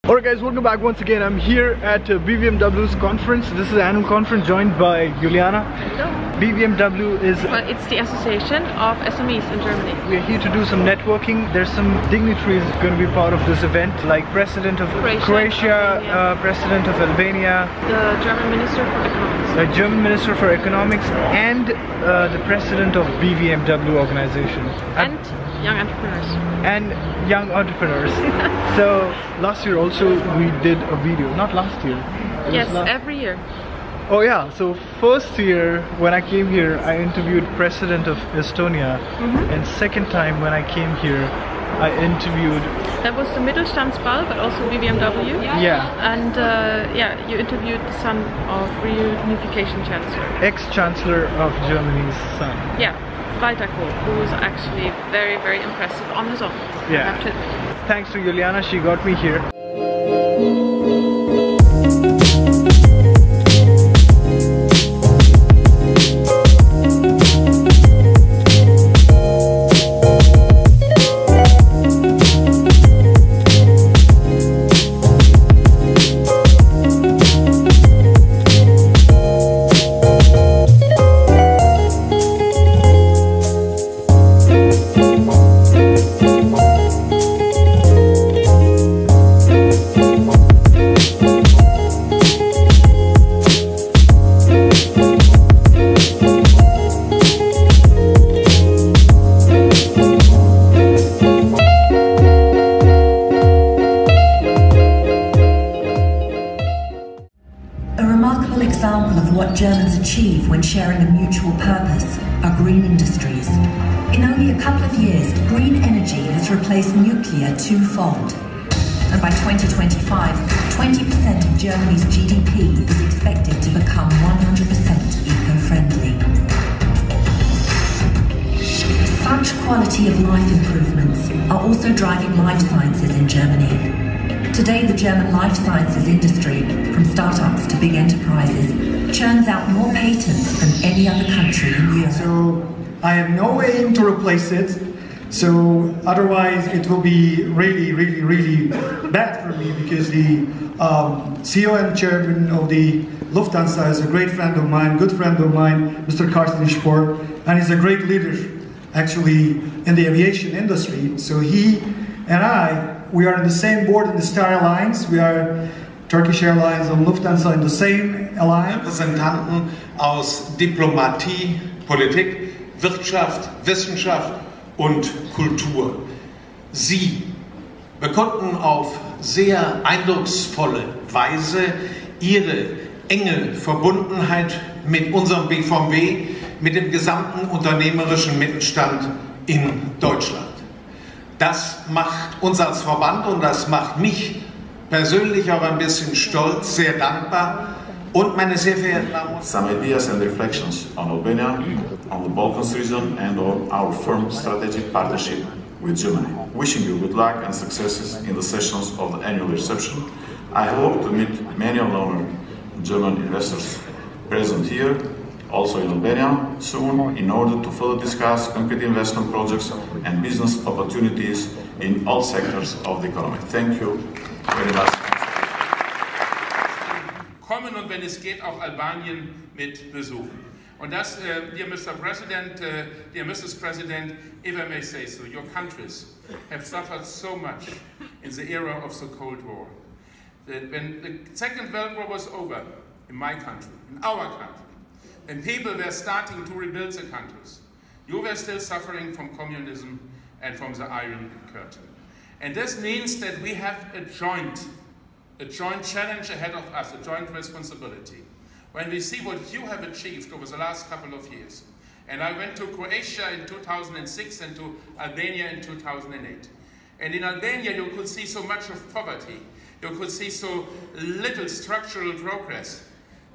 Alright guys, welcome back once again. I'm here at Bvmw's conference. This is an annual conference joined by Juliane. Hello. Bvmw is... Well, it's the Association of SMEs in Germany. We're here to do some networking. There's some dignitaries going to be part of this event, like President of Croatia, President of Albania, the German Minister for Economics, the German Minister for Economics, and the President of Bvmw organization. And young entrepreneurs. And young entrepreneurs. So last year also we did a video. Not last year. Yes, every year. Oh yeah, so first year when I came here I interviewed President of Estonia, and second time when I came here I interviewed... That was the Mittelstandsball, but also Bvmw. Yeah. And yeah, you interviewed the son of reunification Chancellor. Ex-Chancellor of Germany's son. Yeah, Walter Kohl, who was actually very, very impressive on his own. Yeah. Thanks to Juliane, she got me here. Example of what Germans achieve when sharing a mutual purpose are green industries. In only a couple of years, green energy has replaced nuclear twofold. And by 2025, 20% of Germany's GDP is expected to become 100% eco-friendly. Such quality of life improvements are also driving life sciences in Germany. Today, the German life sciences industry, from startups to big enterprises, churns out more patents than any other country in Europe. So I have no aim to replace it. So otherwise, it will be really bad for me, because the CEO and chairman of the Lufthansa is a great friend of mine, good friend of mine, Mr. Carsten Spohr, and he's a great leader, actually, in the aviation industry. So he and we are in the same board in the Star Alliance. We are Turkish Airlines and Lufthansa in the same alliance. Repräsentanten aus Diplomatie, Politik, Wirtschaft, Wissenschaft und Kultur. Sie bekundeten auf sehr eindrucksvolle Weise ihre enge Verbundenheit mit unserem BVMW, mit dem gesamten unternehmerischen Mittelstand in Deutschland. Das macht uns als Verband und das macht mich persönlich auch ein bisschen stolz, sehr dankbar. Und meine sehr verehrten Damen und Herren. Some ideas and reflections on Albania, on the Balkans region, and on our firm strategic partnership with Germany. Wishing you good luck and successes in the sessions of the annual reception. I hope to meet many well-known German investors present here, also in Albania, soon, in order to further discuss concrete investment projects and business opportunities in all sectors of the economy. Thank you very much. Kommen und wenn es geht, auch Albanien mit besuchen. Und das, dear Mr. President, dear Mrs. President, if I may say so, your countries have suffered so much in the era of the Cold War. When the Second World War was over, in my country, in our country, and people were starting to rebuild the countries, you were still suffering from communism and from the Iron Curtain. And this means that we have a joint challenge ahead of us, a joint responsibility. When we see what you have achieved over the last couple of years, and I went to Croatia in 2006 and to Albania in 2008. And in Albania you could see so much of poverty, you could see so little structural progress,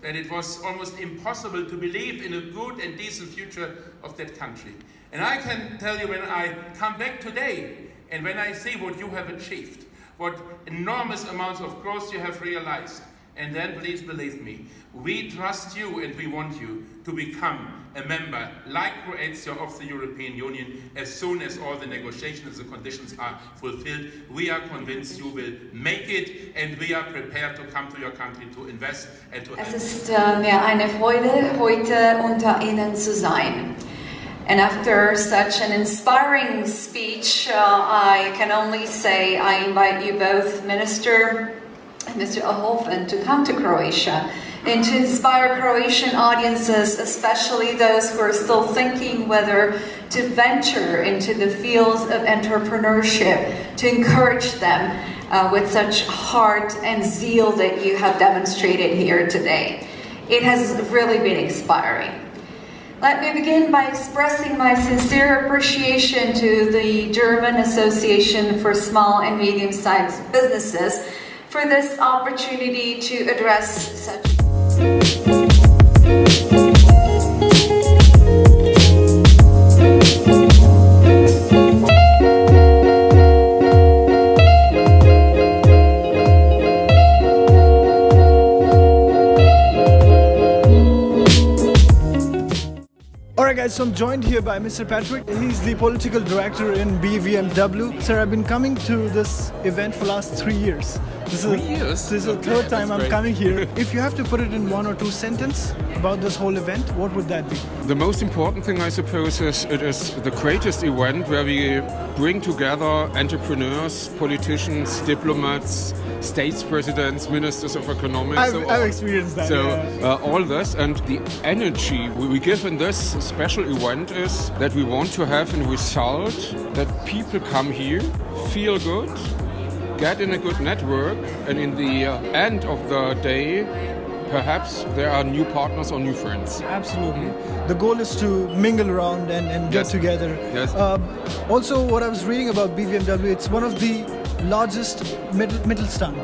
that it was almost impossible to believe in a good and decent future of that country. And I can tell you, when I come back today and when I see what you have achieved, what enormous amounts of growth you have realized, And then please believe me, we trust you and we want you to become a member like Croatia of the European Union as soon as all the negotiations and the conditions are fulfilled. We are convinced you will make it and we are prepared to come to your country to invest and to help. Es ist mir eine Freude, heute unter Ihnen zu sein. And after such an inspiring speech, I can only say I invite you both, Minister and Mr. Ohofen, to come to Croatia and to inspire Croatian audiences, especially those who are still thinking whether to venture into the fields of entrepreneurship, to encourage them with such heart and zeal that you have demonstrated here today. It has really been inspiring. Let me begin by expressing my sincere appreciation to the German Association for Small and Medium-Sized Businesses for this opportunity to address such. Alright guys, so I'm joined here by Mr. Patrick. He's the political director in Bvmw. Sir, I've been coming to this event for the last 3 years. This is the third time I'm coming here. If you have to put it in 1 or 2 sentences about this whole event, what would that be? The most important thing, I suppose, is it is the greatest event where we bring together entrepreneurs, politicians, diplomats, states presidents, ministers of economics. I've experienced that. So yeah. All this, and the energy we give in this special event is that we want to have a result that people come here, feel good, get in a good network, and in the end of the day, perhaps there are new partners or new friends. Absolutely. The goal is to mingle around and get together. Yes. Also, what I was reading about Bvmw, it's one of the largest Mittelstand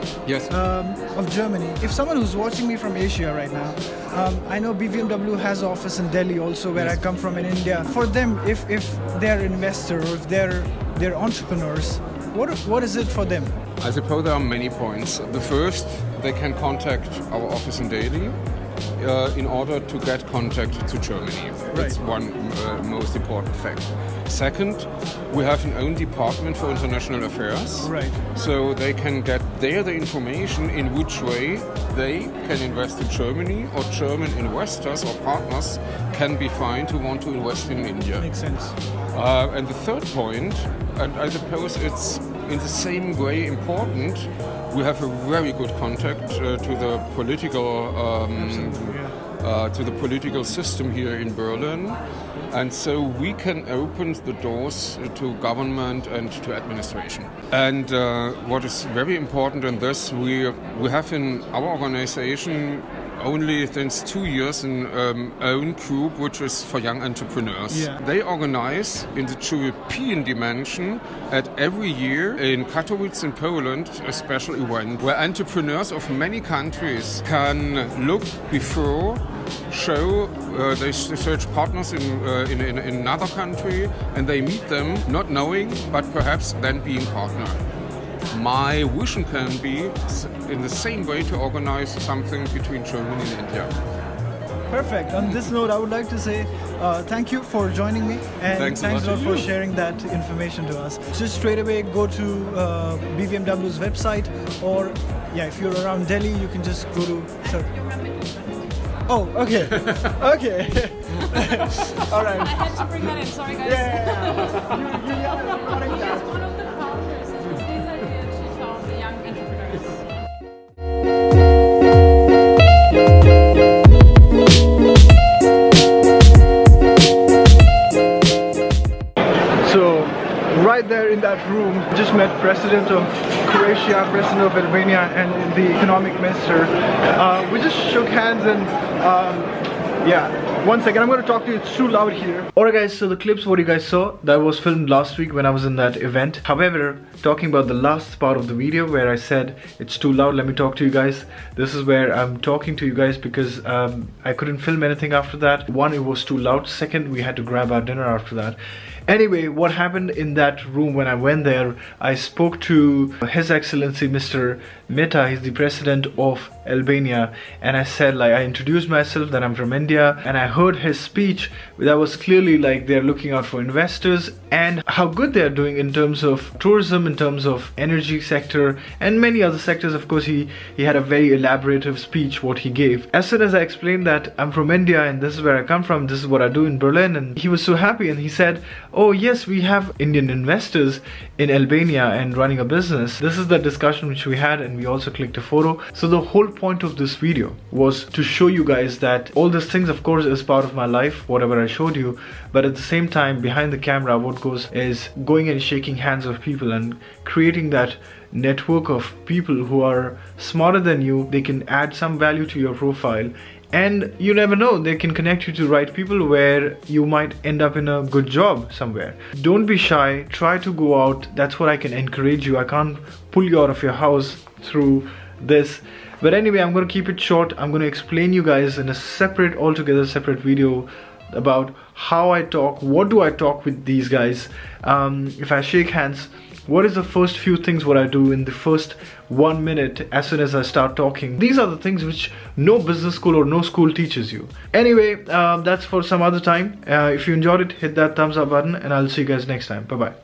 of Germany. If someone who's watching me from Asia right now, I know Bvmw has an office in Delhi also, where I come from in India. For them, if they're investor or if they're entrepreneurs, what is it for them? I suppose there are many points. The first, they can contact our office in Delhi in order to get contact to Germany. That's one most important fact. Second, we have an own department for international affairs. Right. So they can get there the information in which way they can invest in Germany, or German investors or partners can be found who want to invest in India. Makes sense. And the third point, and I suppose it's in the same way important, we have a very good contact to the political system here in Berlin, and so we can open the doors to government and to administration. And what is very important in this, we have in our organization only since 2 years an own group which is for young entrepreneurs. Yeah. They organize in the European dimension at every year in Katowice in Poland a special event where entrepreneurs of many countries can look before, show, they search partners in another country and they meet them not knowing but perhaps then being partner. My vision can be in the same way to organize something between Germany and India. Perfect. On this note, I would like to say thank you for joining me, and thanks a lot for sharing that information to us. Just straight away go to Bvmw's website, or if you're around Delhi, you can just go to. Oh, okay. Okay. All right. I had to bring that in. Sorry, guys. Yeah. Right there in that room, just met President of Croatia, President of Albania, and the Economic Minister. We just shook hands and one second, I'm going to talk to you, it's too loud here. Alright guys, so the clips what you guys saw, that was filmed last week when I was in that event. However, talking about the last part of the video where I said it's too loud, let me talk to you guys. This is where I'm talking to you guys because I couldn't film anything after that. One, it was too loud. Second, we had to grab our dinner after that. Anyway, what happened in that room when I went there, I spoke to His Excellency Mr.Meta. He's the president of Albania, and I said, like, I introduced myself that I'm from India, and I heard his speech that was clearly like they're looking out for investors and how good they're doing in terms of tourism, in terms of energy sector and many other sectors. Of course, he had a very elaborative speech what he gave. As soon as I explained that I'm from India and this is where I come from, this is what I do in Berlin, and he was so happy, and he said, oh yes, we have Indian investors in Albania and running a business. This is the discussion which we had, and we also clicked a photo. So the whole point of this video was to show you guys that all these things, of course, is part of my life, whatever I showed you, but at the same time, behind the camera, what goes is going and shaking hands of people and creating that network of people who are smarter than you. They can add some value to your profile, and you never know, they can connect you to the right people where you might end up in a good job somewhere. Don't be shy, try to go out. That's what I can encourage you. I can't pull you out of your house through this, but anyway, I'm going to keep it short. I'm going to explain you guys in a altogether separate video about how I talk, what do I talk with these guys, if I shake hands, what is the first few things what I do in the first 1 minute as soon as I start talking. These are the things which no business school or no school teaches you. Anyway, that's for some other time. If you enjoyed it, hit that thumbs up button, and I'll see you guys next time. Bye bye.